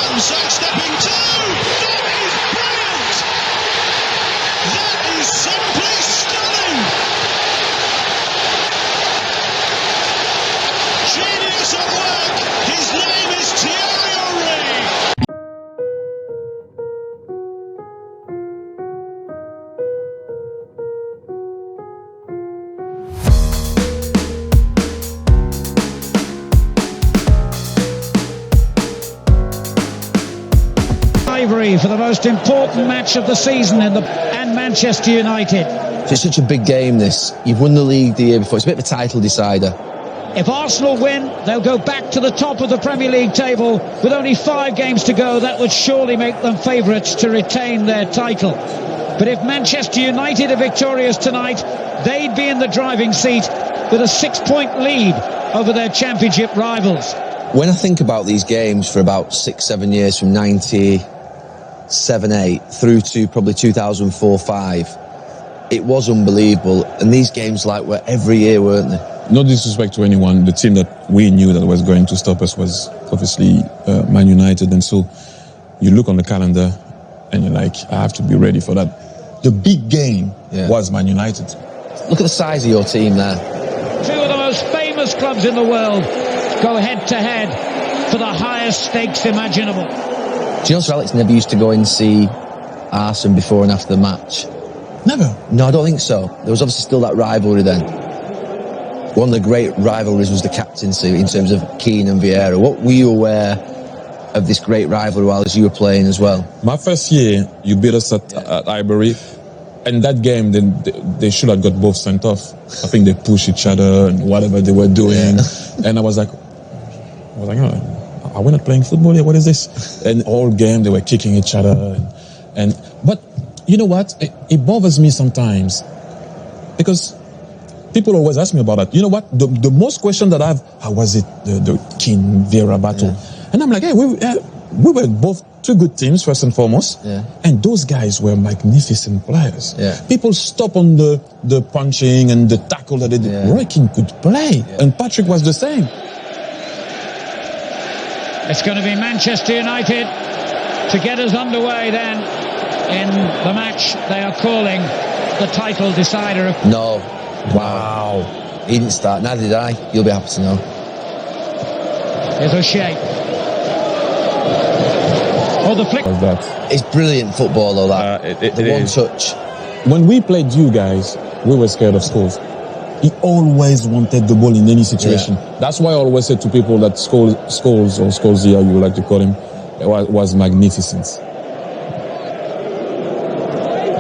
Van sidestepping two. That is brilliant. That is simply stunning. Genius at work. His name is Thierry Henry. For the most important match of the season and Manchester United. It's such a big game, this. You've won the league the year before. It's a bit of a title decider. If Arsenal win, they'll go back to the top of the Premier League table. With only 5 games to go, that would surely make them favourites to retain their title. But if Manchester United are victorious tonight, they'd be in the driving seat with a 6-point lead over their championship rivals. When I think about these games for about 6-7 years, from 97-8 through to probably 2004-5, it was unbelievable. And these games were every year, weren't they? No disrespect to anyone, the team that we knew that was going to stop us was obviously Man United. And so you look on the calendar and you're like, I have to be ready for that. The big game was Man United. Look at the size of your team there. 2 of the most famous clubs in the world go head-to-head for the highest stakes imaginable. Do you know Sir Alex never used to go and see Arsene before and after the match? Never? No, I don't think so. There was obviously still that rivalry then. One of the great rivalries was the captaincy in terms of Keane and Vieira. What were you aware of this great rivalry while you were playing as well? My first year, you beat us at Highbury. And that game, they should have got both sent off. I think they pushed each other and whatever they were doing. Yeah. And I was like, are we not playing football here? What is this? And all game, they were kicking each other. But you know what? It bothers me sometimes because people always ask me about that. You know what? The most question that I have, how was it, the Keane Vieira battle? Yeah. And I'm like, hey, we were both 2 good teams, first and foremost. Yeah. And those guys were magnificent players. Yeah. People stop on the punching and the tackle that they did. Yeah. Roy Keane could play. Yeah. And Patrick was the same. It's going to be Manchester United to get us underway then in the match they are calling the title decider. No. Wow. He didn't start, neither did I. You'll be happy to know. Here's O'Shea. Oh, the flick. It's brilliant football, though, that. The one touch. When we played you guys, we were scared of Scholes. He always wanted the ball in any situation. Yeah. That's why I always said to people that Scholes, or Scholesy, you would like to call him, was magnificent.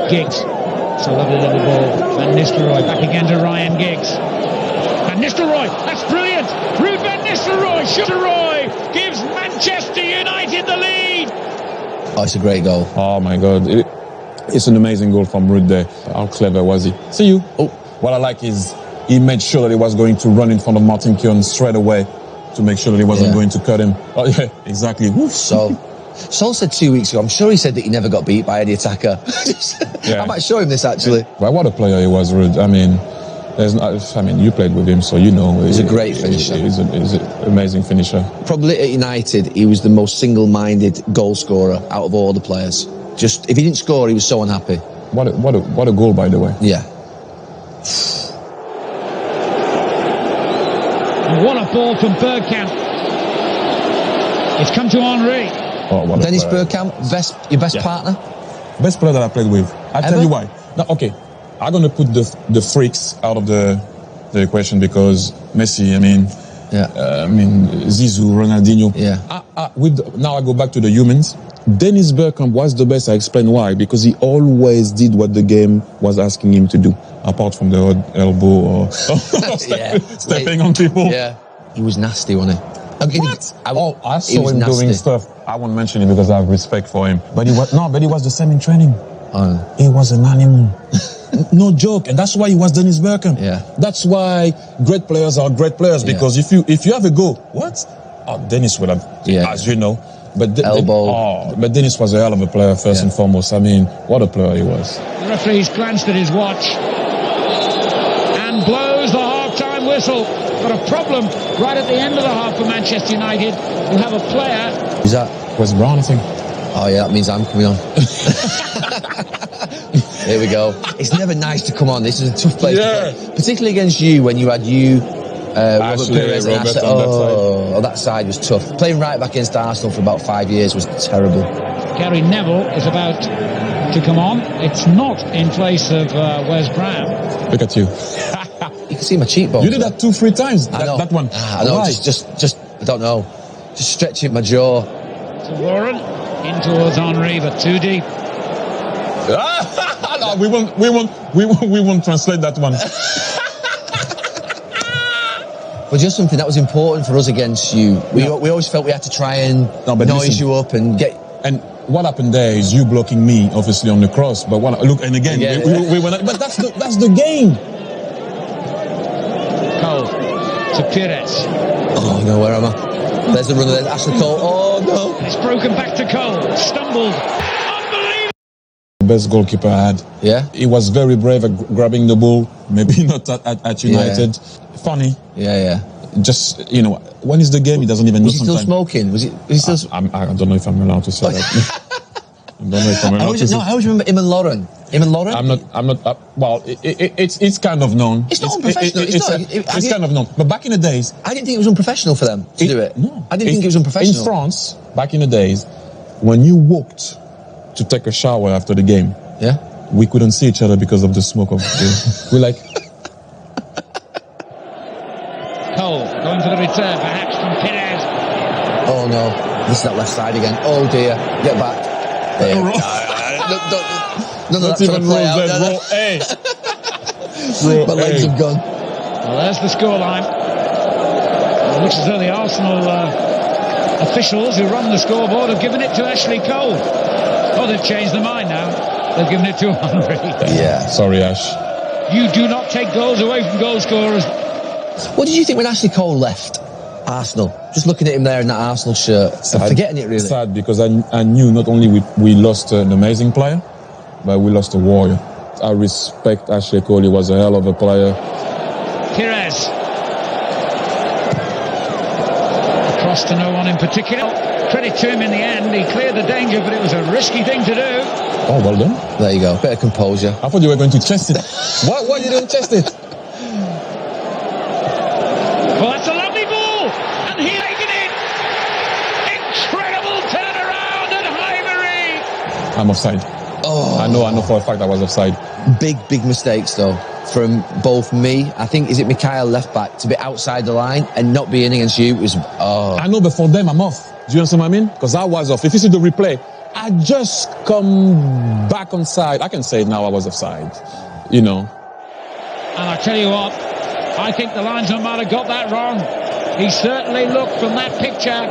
Giggs. It's a lovely little ball. Van Nistelrooy back again to Ryan Giggs. Van Nistelrooy, that's brilliant. Ruud Van Nistelrooy. Nistelrooy gives Manchester United the lead. Oh, it's a great goal. Oh, my God. It's an amazing goal from Ruud there. How clever was he? See you. Oh, what I like is he made sure that he was going to run in front of Martin Keown straight away to make sure that he wasn't going to cut him. Oh, yeah, exactly. Oof. So, Sol said 2 weeks ago, I'm sure he said that he never got beat by any attacker. I might show him this, actually. Well, what a player he was, Ruud. I mean, you played with him, so you know. He's a great finisher. He's an amazing finisher. Probably at United, he was the most single-minded goal scorer out of all the players. Just, if he didn't score, he was so unhappy. What a goal, by the way. Yeah. And what a ball from Bergkamp. It's come to Henry. Oh, Dennis Bergkamp, your best partner? Best player that I played with. I'll tell you why. Now, okay, I'm going to put the freaks out of the equation because Messi, Zizou, Ronaldinho. Yeah. Now I go back to the humans. Dennis Bergkamp was the best. I explain why. Because he always did what the game was asking him to do, apart from the odd elbow or stepping on people. Yeah. He was nasty, wasn't he? What? I saw him doing stuff. I won't mention it because I have respect for him. But he was the same in training. He was an animal. No joke. And that's why he was Dennis Bergkamp. Yeah. That's why great players are great players. Because if you have a go, what? Oh, Dennis would have, as you know. But but Dennis was a hell of a player first and foremost. I mean, what a player he was. The referee's glanced at his watch and blows the half-time whistle. whistle. Got a problem right at the end of the half for Manchester United. You have a player. Is that Where's Brown, I think? Oh yeah, that means I'm coming on. Here we go. It's never nice to come on. This is a tough place to play, particularly against you when you had Robert Pires and Ashley. That side was tough. Playing right back against Arsenal for about 5 years was terrible. Gary Neville is about to come on. It's not in place of Wes Brown. Look at you. You can see my cheekbones. You did that 2-3 times. I know. That one. I know. Why? Just I don't know. Just stretching my jaw. To Warren, in towards Henry, but too deep. No, we won't translate that one. But just something that was important for us against you. We always felt we had to try and noise you up and get. And what happened there is you blocking me, obviously on the cross. But look, and again, we were not, but that's the game. Cole to Pires. Oh no, where am I? There's the runner. There's Ashley Cole. Oh no! It's broken back to Cole. Stumbled. Best goalkeeper I had. Yeah. He was very brave at grabbing the ball. Maybe not at United. Yeah. Funny. Yeah. Just, when is the game? He doesn't even know. Was he still smoking? Was he still? I don't know if I'm allowed to say that. I don't know if I'm allowed to say. No, how would you remember him and Lauren? I'm not. Well, it's kind of known. It's not unprofessional. It's kind of known. But back in the days, I didn't think it was unprofessional for them to do it. No, I didn't think it was unprofessional. In France, back in the days, when you walked to take a shower after the game, we couldn't see each other because of the smoke of the. We're like. Cole going for the return, perhaps from Pires. Oh no, this is that left side again. Oh dear, get back. None of that's going to play out. Hey. My legs have gone. Well, there's the scoreline. It looks as though the Arsenal officials who run the scoreboard have given it to Ashley Cole. Oh, they've changed their mind now. They've given it to Henry. Yeah. Sorry, Ash. You do not take goals away from goal scorers. What did you think when Ashley Cole left Arsenal? Just looking at him there in that Arsenal shirt. I'm forgetting it, really. Sad, because I knew not only we lost an amazing player, but we lost a warrior. I respect Ashley Cole. He was a hell of a player. Pires. Across to no one in particular. Credit to him in the end. He cleared the danger, but it was a risky thing to do. Oh, well done. There you go. Bit of composure. I thought you were going to chest it. Why you don't chest it? Well, that's a lovely ball. And he's taken it. Incredible turnaround at Highbury. I'm offside. Oh. I know for a fact I was offside. Big mistakes, though, from both me. I think, is it Mikhail left back, to be outside the line and not be in against you? It was, I know, but for them, I'm off. Do you understand what I mean? Because I was off. If you see the replay, I just come back on side. I can say it now, I was offside. And I tell you what, I think the linesman might have got that wrong. He certainly looked from that picture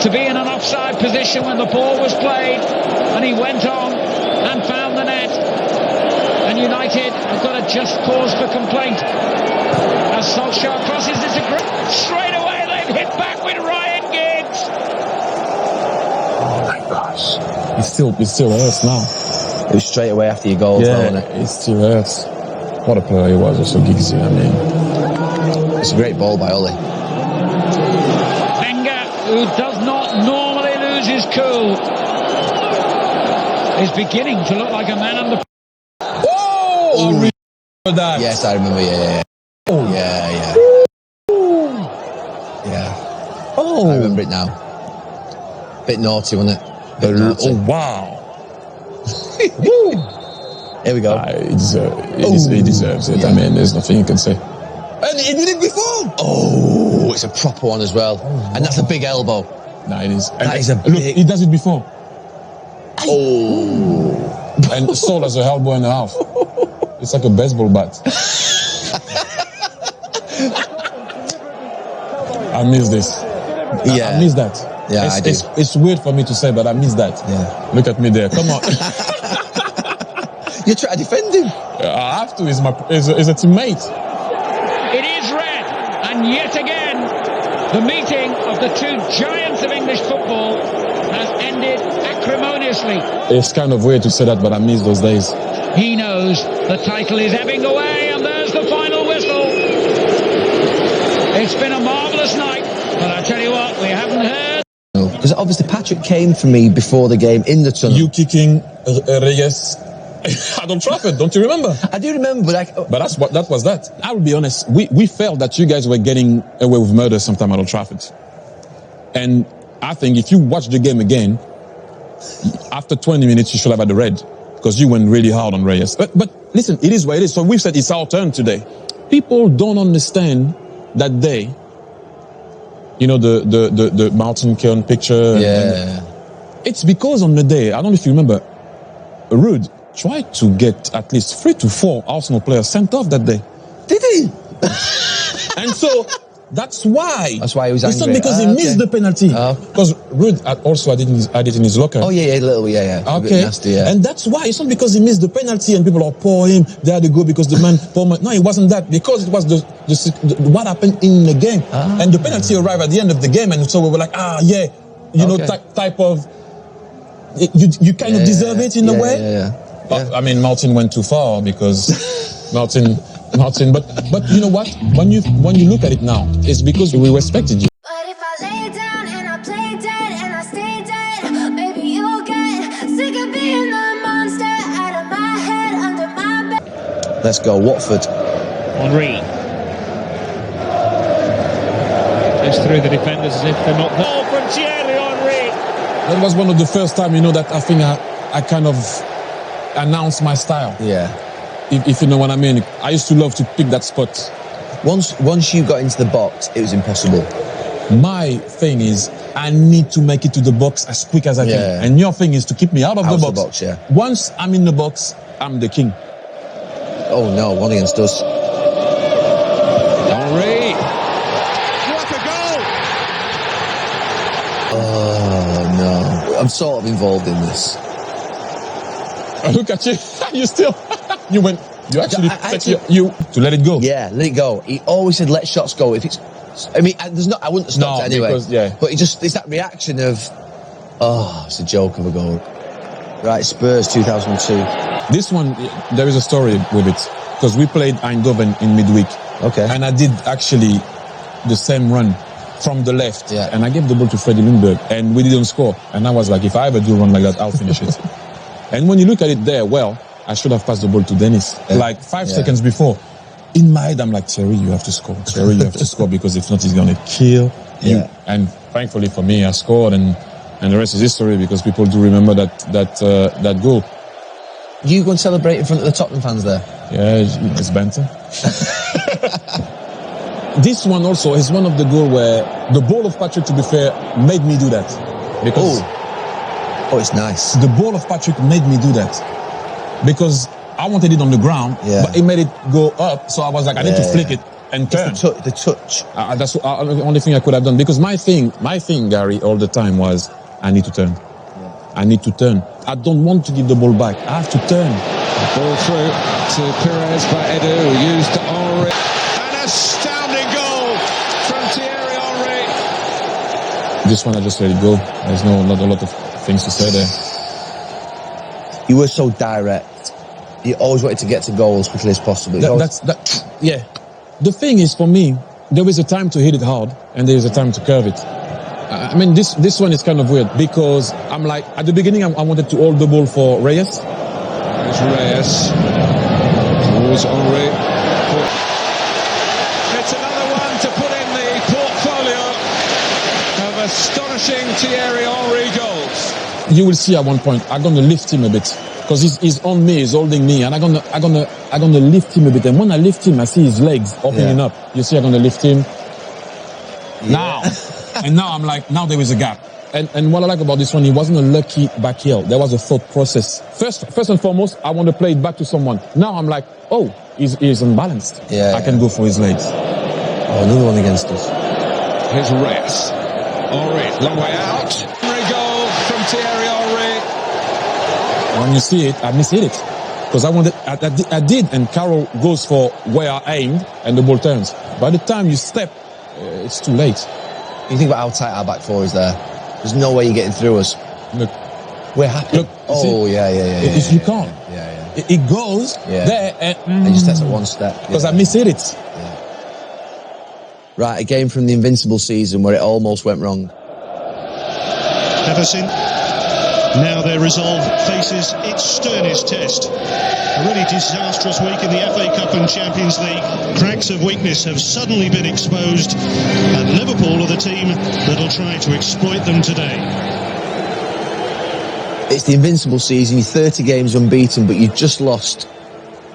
to be in an offside position when the ball was played, and he went on and found the net. And United have got a just cause for complaint. As Solskjaer crosses, it's a great straight away. They've hit back with Ryan Giggs. Oh my gosh, it still hurts now. it was straight away after your goal. Yeah, it still hurts. What a player he was, also Giggsy. I mean, it's a great ball by Ollie. Wenger, who does not normally lose his cool, is beginning to look like a man under. Oh, remember that? Yes, I remember. Yeah. Oh, yeah. Oh, I remember it now. Bit naughty, wasn't it? Bit naughty. Oh, wow. Here we go. He deserves it. Yeah. I mean, there's nothing you can say. And he did it before. Oh, it's a proper one as well. Oh, and that's a big elbow. No, it is. That is a big... Look, he does it before. Oh. And Saul has a elbow and a half. It's like a baseball bat. I miss this. Yeah. I miss that. Yeah, I do. It's weird for me to say, but I miss that. Yeah. Look at me there. Come on. You try to defend him. I have to. He's a teammate. It is red, and yet again, the meeting of the two giants of English football has ended acrimoniously. It's kind of weird to say that, but I miss those days. He knows the title is ebbing away, and there's the final whistle. It's been a marvellous night, but I tell you what, we haven't heard. Because obviously Patrick came for me before the game in the tunnel. You kicking Reyes at Old Trafford, don't you remember? I do remember, but that was that. I will be honest, we felt that you guys were getting away with murder sometime at Old Trafford. And I think if you watch the game again, after 20 minutes you should have had the red, because you went really hard on Reyes. But listen, it is what it is. So we've said it's our turn today. People don't understand that day. You know, the Martin Keown picture. Yeah. It's because on the day, I don't know if you remember, Ruud tried to get at least 3 to 4 Arsenal players sent off that day. Did he? And so that's why. That's why he was angry. It's not because he missed the penalty. Because Ruud also had it in his locker. Oh yeah, a little, yeah. Okay. A bit nasty, yeah. And that's why. It's not because he missed the penalty and people are pour him. They had to go because the man. No, it wasn't that. Because it was the what happened in the game. And the penalty arrived at the end of the game, and so we were like, type of. You kind of deserve it in a way. Yeah. But, I mean, Martin went too far because Martin. But you know what? When you look at it now, it's because we respected you. But if I lay down and I play dead and I stay dead, maybe you'll get sick of being the monster out of my head, under my bed. Let's go, Watford. Henry. Goes through the defenders as if they're not there. Oh, from Thierry Henry. That was one of the first time, that I think I kind of announced my style. Yeah. If you know what I mean. I used to love to pick that spot. Once you got into the box, it was impossible. My thing is, I need to make it to the box as quick as I can. And your thing is to keep me out of the box. Yeah. Once I'm in the box, I'm the king. Oh no, one against us. Henry. What a goal! Oh no, I'm sort of involved in this. Look at you. You actually you to let it go. Yeah, let it go. He always said, let shots go. If it's, I wouldn't have stopped it anyway. Because, But it's that reaction of, it's a joke of a goal. Right, Spurs 2002. This one, there is a story with it. Because we played Eindhoven in midweek. Okay. And I did actually the same run from the left. Yeah. And I gave the ball to Freddie Lundberg. And we didn't score. And I was like, if I ever do a run like that, I'll finish it. And when you look at it there, I should have passed the ball to Dennis. Yeah. Like 5 seconds before. In my head, I'm like, Thierry, you have to score. Thierry, you have to score, because if not, he's going to kill you. Yeah. And thankfully for me, I scored, and the rest is history, because people do remember that goal. You go and celebrate in front of the Tottenham fans there? Yeah, it's banter. This one also is one of the goals where the ball of Patrick, to be fair, made me do that. Because Oh, it's nice. the ball of Patrick made me do that. Because I wanted it on the ground, but it made it go up. So I was like, I need to flick it and turn. The touch. That's the only thing I could have done. Because my thing, Gary, all the time was, I need to turn. I need to turn. I don't want to give the ball back. I have to turn. Ball through to Perez by Edu, who used to Henry. An astounding goal from Thierry Henry. This one, I just let it go. There's not a lot of things to say there. You were so direct. You always wanted to get to goal as quickly as possible. Yeah. The thing is, for me, there is a time to hit it hard, and there is a time to curve it. I mean, this one is kind of weird, because I'm like, at the beginning, I wanted to hold the ball for Reyes. There's Reyes towards Henry. It's another one to put in the portfolio of astonishing Thierry Henry goals. You will see at one point, I'm gonna lift him a bit, because he's on me, he's holding me, and I'm gonna lift him a bit. And when I lift him, I see his legs opening up. You see, I'm gonna lift him now, and now I'm like, now there is a gap. And what I like about this one, it wasn't a lucky back heel. There was a thought process. First and foremost, I want to play it back to someone. Now I'm like, he's unbalanced. I can go for his legs. Oh, another one against us. Here's Reyes. Henry, long way out. Henry goal from Thierry Henry. When you see it, I mishit it. Because I did, and Carroll goes for where I aimed, and the ball turns. By the time you step, it's too late. You think about how tight our back four is there. There's no way you're getting through us. Look. We're happy. Look. Yeah. You can't. Yeah. It goes there, and just takes it one step. Because I mishit it. Right, a game from the Invincible season where it almost went wrong. Ever since now their resolve faces its sternest test. A really disastrous week in the FA Cup and Champions League. Cracks of weakness have suddenly been exposed, and Liverpool are the team that'll try to exploit them today. It's the Invincible season, you're 30 games unbeaten, but you've just lost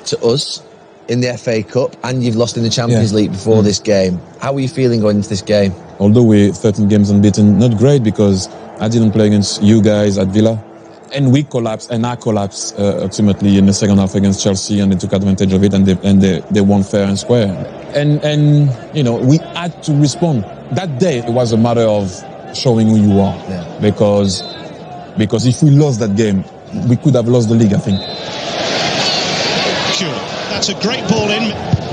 to us in the FA Cup, and you've lost in the Champions League before this game. How are you feeling going into this game? Although we're 13 games unbeaten, not great because I didn't play against you guys at Villa. And we collapsed, and I collapsed ultimately in the second half against Chelsea, and they took advantage of it, and they won fair and square. And you know, we had to respond. That day, it was a matter of showing who you are. Yeah. Because if we lost that game, we could have lost the league, I think. Sure. That's a great ball in.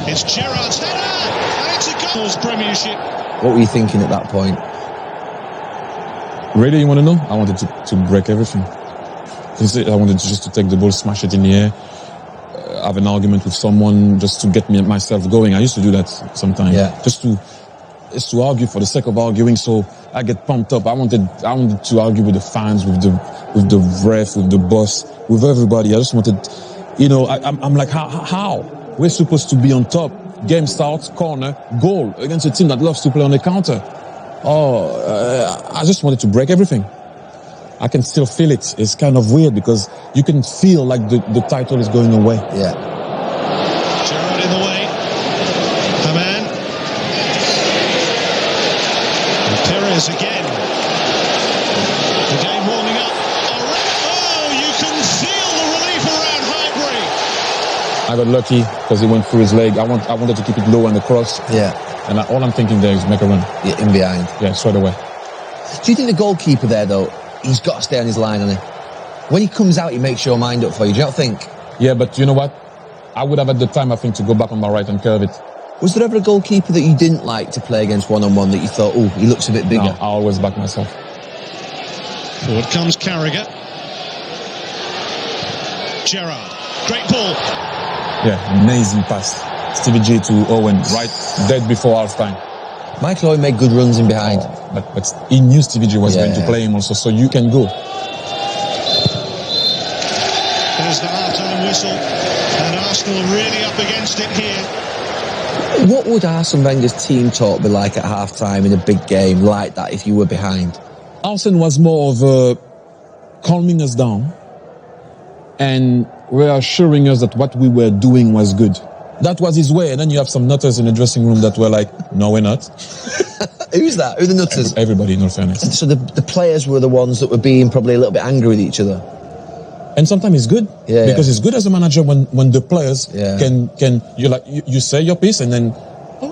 It's Gerrard's header, and it's a goals Premiership. What were you thinking at that point? Really, you want to know? I wanted to break everything. I wanted just to take the ball, smash it in the air, have an argument with someone just to get myself going. I used to do that sometimes. Yeah. Just to argue for the sake of arguing, so I get pumped up. I wanted to argue with the fans, with the ref, with the boss, with everybody. I just wanted, you know, I'm like, how? We're supposed to be on top. Game starts, corner, goal against a team that loves to play on the counter. I just wanted to break everything. I can still feel it. It's kind of weird because you can feel like the title is going away. Yeah. Gerrard in the way. A man. And Perez again. The game warming up. Oh, you can feel the relief around Highbury. I got lucky because he went through his leg. I wanted to keep it low on the cross. Yeah. And all I'm thinking there is make a run. Yeah, in behind. Yeah, straight away. Do you think the goalkeeper there, though, he's got to stay on his line, hasn't he? When he comes out, he makes your mind up for you. Do you not think? Yeah, but you know what? I would have had the time, I think, to go back on my right and curve it. Was there ever a goalkeeper that you didn't like to play against one-on-one that you thought, oh, he looks a bit bigger? No, I always back myself. Forward comes Carragher. Gerrard. Great ball. Yeah, amazing pass. Stevie G to Owen, right dead before half-time. Michael Owen made good runs in behind. But he knew Stevie G was going to play him also, so you can go. There's the half-time whistle, and Arsenal are really up against it here. What would Arsene Wenger's team talk be like at half-time in a big game like that if you were behind? Arsene was more of calming us down and reassuring us that what we were doing was good. That was his way, and then you have some nutters in the dressing room that were like, no, we're not. Who's that? Who are the nutters? Everybody, in all fairness. So the players were the ones that were being probably a little bit angry with each other. And sometimes it's good, because it's good as a manager when the players can you say your piece and then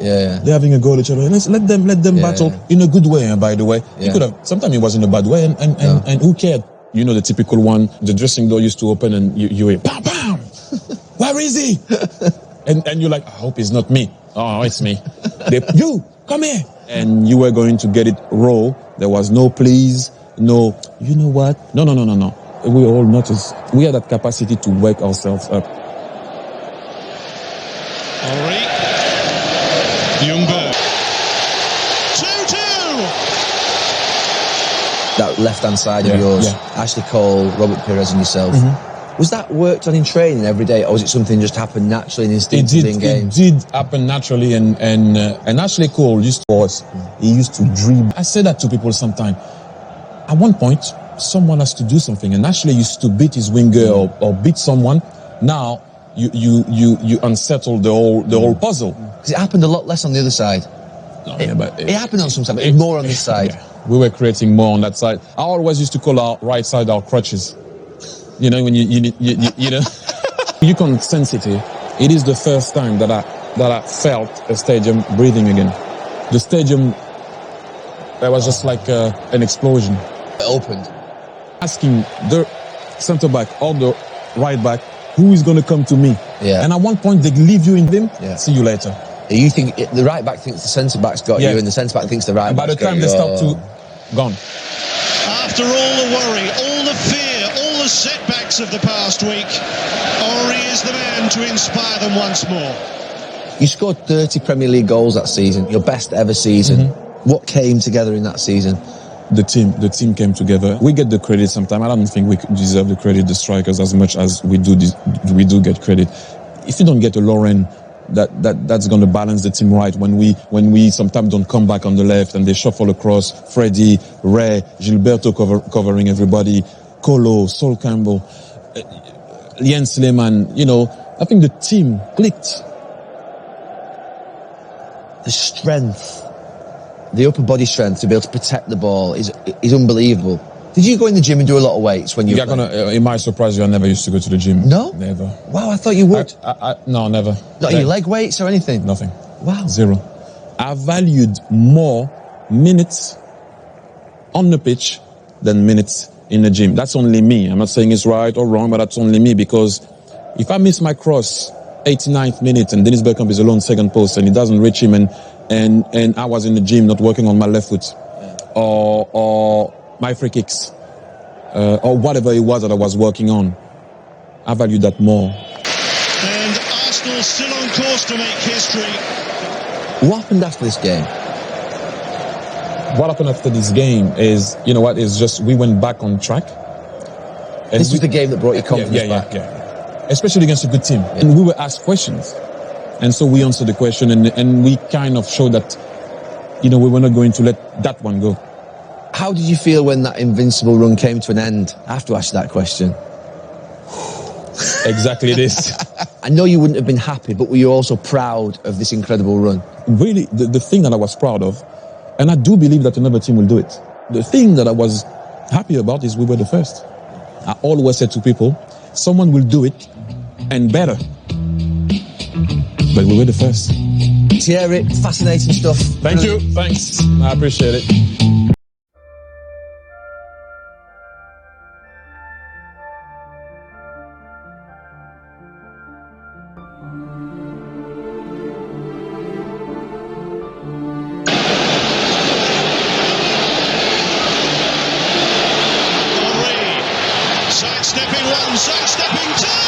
they're having a go at each other. Let them battle in a good way. And by the way, you could have. Sometimes it was in a bad way, and who cared? You know the typical one. The dressing door used to open, and you hear bam bam. Where is he? And you're like, I hope it's not me. Oh, it's me. You come here, and you were going to get it raw. There was no please, no. You know what? No. We all noticed. We had that capacity to wake ourselves up. Henry. Ljungberg. 2-2. That left-hand side of yours, Ashley Cole, Robert Perez and yourself. Was that worked on in training every day, or was it something just happened naturally and instinctively in games? It did happen naturally, and Ashley Cole used to us. He used to dribble. I say that to people sometimes. At one point, someone has to do something, and Ashley used to beat his winger or beat someone. Now you unsettle the whole puzzle. Because it happened a lot less on the other side. But it happened on some side, but more on this side. Yeah. We were creating more on that side. I always used to call our right side our crutches. You know, when you know, you can sense it here. It is the first time that I felt a stadium breathing again. The stadium, there was just like an explosion. It opened. Asking the centre back or the right back, who is going to come to me? Yeah. And at one point they leave you in them. Yeah. See you later. You think the right back thinks the centre back's got you, and the centre back thinks the right back's got you. By the time they start to gone. After all the worry, all the fear, all the setbacks of the past week, Henry is the man to inspire them once more. You scored 30 Premier League goals that season, your best ever season. What came together in that season? The team came together. We get the credit sometimes. I don't think we deserve the credit, the strikers, as much as we do get credit. If you don't get a Lauren, that's going to balance the team right. When we sometimes don't come back on the left and they shuffle across, Freddie, Ray, Gilberto covering everybody, Colo, Sol Campbell, Jens Lehmann, I think the team clicked. The strength, the upper body strength to be able to protect the ball is unbelievable. Did you go in the gym and do a lot of weights when you were playing? It might surprise you, I never used to go to the gym. No? Never. Wow, I thought you would. No, never. Not your leg weights or anything? Nothing. Wow. Zero. I valued more minutes on the pitch than minutes in the gym. That's only me. I'm not saying it's right or wrong, but that's only me, because if I miss my cross 89th minute and Dennis Bergkamp is alone second post and he doesn't reach him and I was in the gym not working on my left foot or my free kicks or whatever it was that I was working on, I value that more. And Arsenal still on course to make history. What happened after this game? What happened after this game is, is just we went back on track. And This was the game that brought your confidence back. Yeah. Especially against a good team. Yeah. And we were asked questions. And so we answered the question and we kind of showed that, we were not going to let that one go. How did you feel when that invincible run came to an end? I have to ask you that question. Exactly this. I know you wouldn't have been happy, but were you also proud of this incredible run? Really, the thing that I was proud of, and I do believe that another team will do it. The thing that I was happy about is we were the first. I always said to people, someone will do it and better. But we were the first. Thierry, fascinating stuff. Thank you. Thanks. I appreciate it. Henry, sidestepping one, sidestepping two.